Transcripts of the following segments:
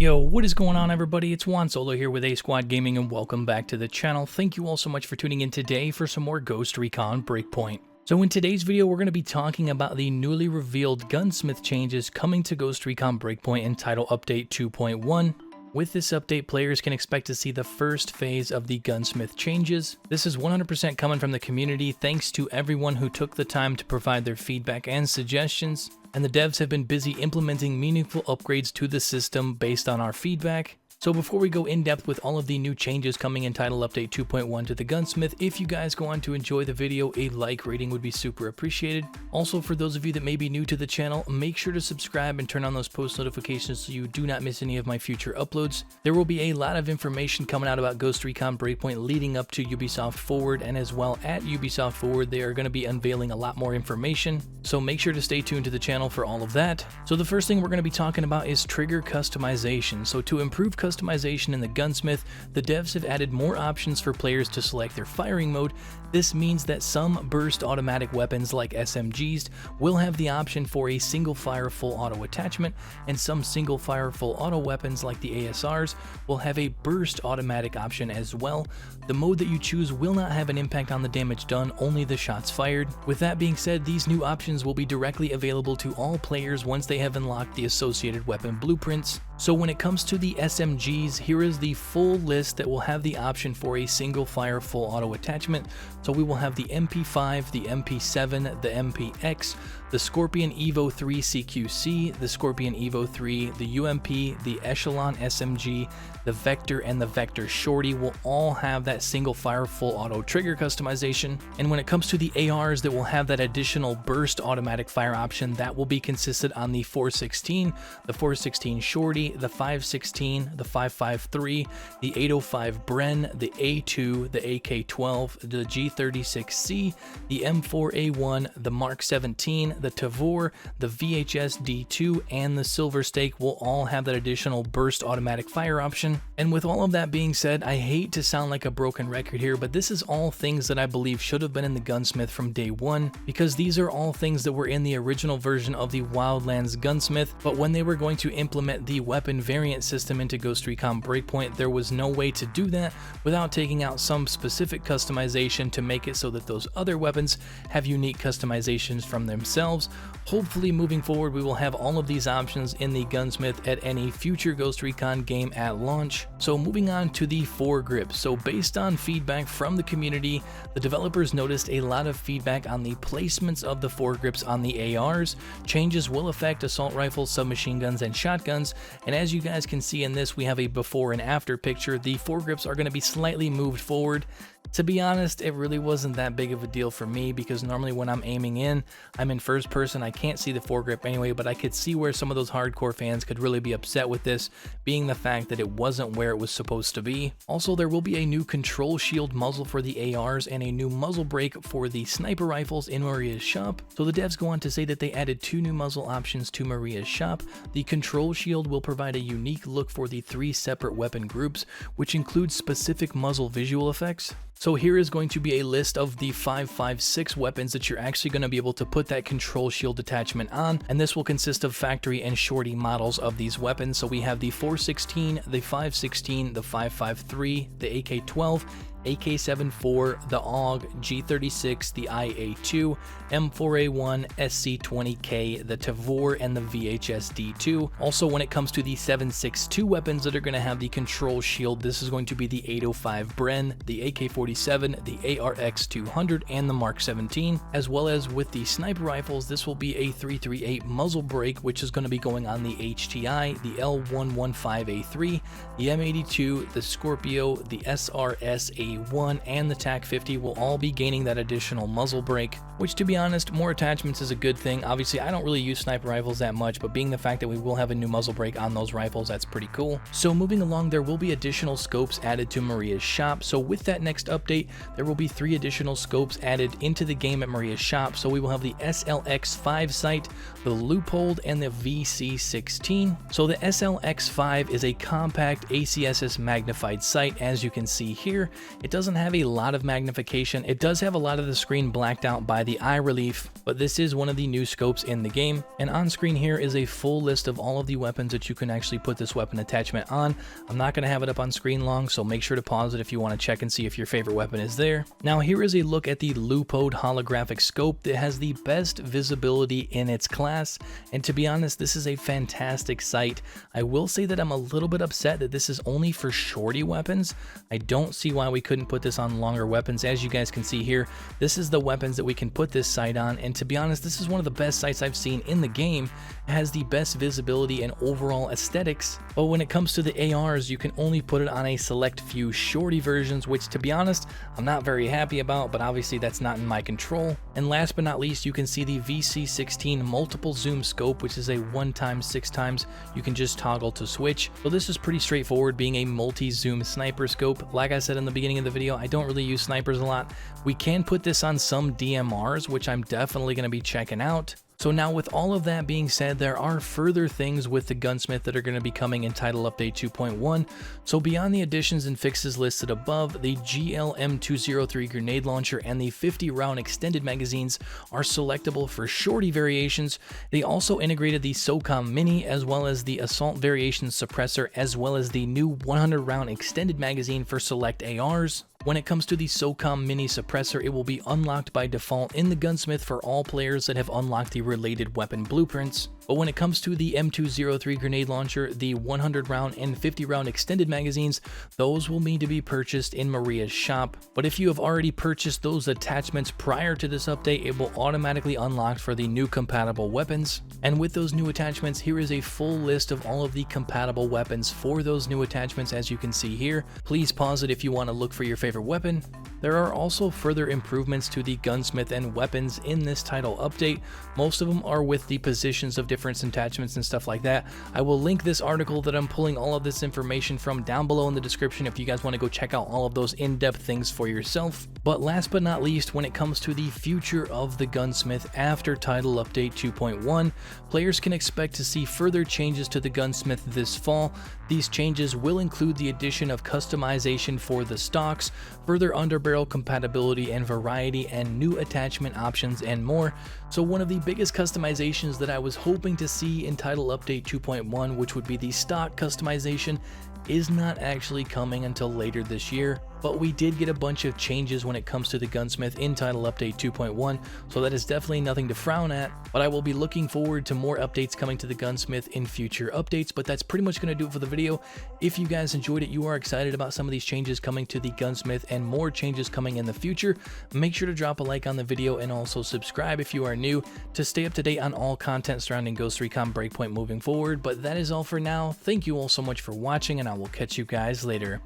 Yo, what is going on everybody? It's Juan Solo here with A Squad Gaming and welcome back to the channel. Thank you all so much for tuning in today for some more Ghost Recon Breakpoint. So in today's video, we're going to be talking about the newly revealed gunsmith changes coming to Ghost Recon Breakpoint in Title Update 2.1. With this update, players can expect to see the first phase of the gunsmith changes. This is 100% coming from the community, thanks to everyone who took the time to provide their feedback and suggestions. And the devs have been busy implementing meaningful upgrades to the system based on our feedback. So before we go in depth with all of the new changes coming in Title Update 2.1 to the gunsmith, if you guys go on to enjoy the video, a like rating would be super appreciated. Also, for those of you that may be new to the channel, make sure to subscribe and turn on those post notifications so you do not miss any of my future uploads. There will be a lot of information coming out about Ghost Recon Breakpoint leading up to Ubisoft Forward, and as well at Ubisoft Forward they are going to be unveiling a lot more information. So make sure to stay tuned to the channel for all of that. So the first thing we're going to be talking about is trigger customization. So to improve customization in the gunsmith, the devs have added more options for players to select their firing mode. This means that some burst automatic weapons like SMGs will have the option for a single fire full auto attachment, and some single fire full auto weapons like the ASRs will have a burst automatic option as well. The mode that you choose will not have an impact on the damage done, only the shots fired. With that being said, these new options will be directly available to all players once they have unlocked the associated weapon blueprints. So when it comes to the SMGs, here is the full list that will have the option for a single fire full auto attachment. So we will have the MP5, the MP7, the MPX, the Scorpion Evo 3 CQC, the Scorpion Evo 3, the UMP, the Echelon SMG, the Vector, and the Vector Shorty will all have that single fire full auto trigger customization. And when it comes to the ARs that will have that additional burst automatic fire option, that will be consistent on the 416, the 416 Shorty, the 516, the 553, the 805 Bren, the A2, the AK-12, the G36C, the M4A1, the Mark 17, the Tavor, the VHS D2, and the Silver Stake will all have that additional burst automatic fire option. And with all of that being said, I hate to sound like a broken record here, but this is all things that I believe should have been in the gunsmith from day one, because these are all things that were in the original version of the Wildlands gunsmith, but when they were going to implement the weapon variant system into Ghost Recon Breakpoint, there was no way to do that without taking out some specific customization to make it so that those other weapons have unique customizations from themselves. Hopefully moving forward we will have all of these options in the gunsmith at any future Ghost Recon game at launch. So moving on to the foregrip. So based on feedback from the community, the developers noticed a lot of feedback on the placements of the foregrips on the ARs. Changes will affect assault rifles, submachine guns, and shotguns, and as you guys can see in this, we have a before and after picture. The foregrips are going to be slightly moved forward. To be honest, it really wasn't that big of a deal for me, because normally when I'm aiming in, I'm in first person. I can't see the foregrip anyway, but I could see where some of those hardcore fans could really be upset with this, being the fact that it wasn't where it was supposed to be. Also, there will be a new control shield muzzle for the ARs and a new muzzle brake for the sniper rifles in Maria's shop. So the devs go on to say that they added 2 new muzzle options to Maria's shop. The control shield will provide a unique look for the 3 separate weapon groups, which includes specific muzzle visual effects. So here is going to be a list of the 5.56 weapons that you're actually going to be able to put that control shield attachment on, and this will consist of factory and shorty models of these weapons. So we have the 416, the 516, the 553, the AK-12, AK-74, the AUG, G36, the IA-2, M4A1, SC-20K, the Tavor, and the VHS D2. Also, when it comes to the 7.62 weapons that are going to have the control shield, this is going to be the 805 Bren, the AK-47, the ARX-200, and the Mark 17. As well as with the sniper rifles, this will be a 338 muzzle brake, which is going to be going on the HTI, the L115A3, the M82, the Scorpio, the SRS-A1, and the TAC-50 will all be gaining that additional muzzle brake, which, to be honest, more attachments is a good thing. Obviously, I don't really use sniper rifles that much, but being the fact that we will have a new muzzle brake on those rifles, that's pretty cool. So moving along, there will be additional scopes added to Maria's shop. So with that next update, there will be 3 additional scopes added into the game at Maria's shop. So we will have the SLX5 sight, the Loophole, and the VC16. So the SLX5 is a compact ACSS magnified sight, as you can see here. It doesn't have a lot of magnification. It does have a lot of the screen blacked out by the eye relief, but this is one of the new scopes in the game. And on screen here is a full list of all of the weapons that you can actually put this weapon attachment on. I'm not going to have it up on screen long, so make sure to pause it if you want to check and see if your favorite weapon is there. Now here is a look at the Leupold holographic scope that has the best visibility in its class, and to be honest, this is a fantastic sight. I will say that I'm a little bit upset that this is only for shorty weapons. I don't see why we couldn't put this on longer weapons. As you guys can see here, this is the weapons that we can put this sight on, and to be honest, this is one of the best sights I've seen in the game. It has the best visibility and overall aesthetics, but when it comes to the ARs, you can only put it on a select few shorty versions, which to be honest, I'm not very happy about, but obviously that's not in my control. And last but not least, you can see the VC16 multiple zoom scope, which is a 1x6x. You can just toggle to switch. So this is pretty straightforward, being a multi-zoom sniper scope. Like I said in the beginning of the video, I don't really use snipers a lot. We can put this on some DMRs, which I'm definitely going to be checking out. So now with all of that being said, there are further things with the Gunsmith that are going to be coming in Title Update 2.1. So beyond the additions and fixes listed above, the GLM203 grenade launcher and the 50 round extended magazines are selectable for shorty variations. They also integrated the SOCOM Mini as well as the assault variation suppressor as well as the new 100 round extended magazine for select ARs. When it comes to the SOCOM Mini suppressor, it will be unlocked by default in the Gunsmith for all players that have unlocked the related weapon blueprints. But when it comes to the M203 grenade launcher, the 100 round and 50 round extended magazines, those will need to be purchased in Maria's shop. But if you have already purchased those attachments prior to this update, it will automatically unlock for the new compatible weapons. And with those new attachments, here is a full list of all of the compatible weapons for those new attachments, as you can see here. Please pause it if you want to look for your favorite weapon. There are also further improvements to the Gunsmith and weapons in this title update. Most of them are with the positions of different attachments and stuff like that. I will link this article that I'm pulling all of this information from down below in the description if you guys want to go check out all of those in-depth things for yourself. But last but not least, when it comes to the future of the Gunsmith after Title Update 2.1, players can expect to see further changes to the Gunsmith this fall. These changes will include the addition of customization for the stocks, further underbarrel compatibility and variety, and new attachment options and more. So one of the biggest customizations that I was hoping to see in Title Update 2.1, which would be the stock customization, is not actually coming until later this year. But we did get a bunch of changes when it comes to the Gunsmith in Title Update 2.1, so that is definitely nothing to frown at. But I will be looking forward to more updates coming to the Gunsmith in future updates, but that's pretty much going to do it for the video. If you guys enjoyed it, you are excited about some of these changes coming to the Gunsmith and more changes coming in the future, make sure to drop a like on the video and also subscribe if you are new to stay up to date on all content surrounding Ghost Recon Breakpoint moving forward. But that is all for now. Thank you all so much for watching, and I will catch you guys later.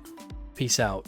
Peace out.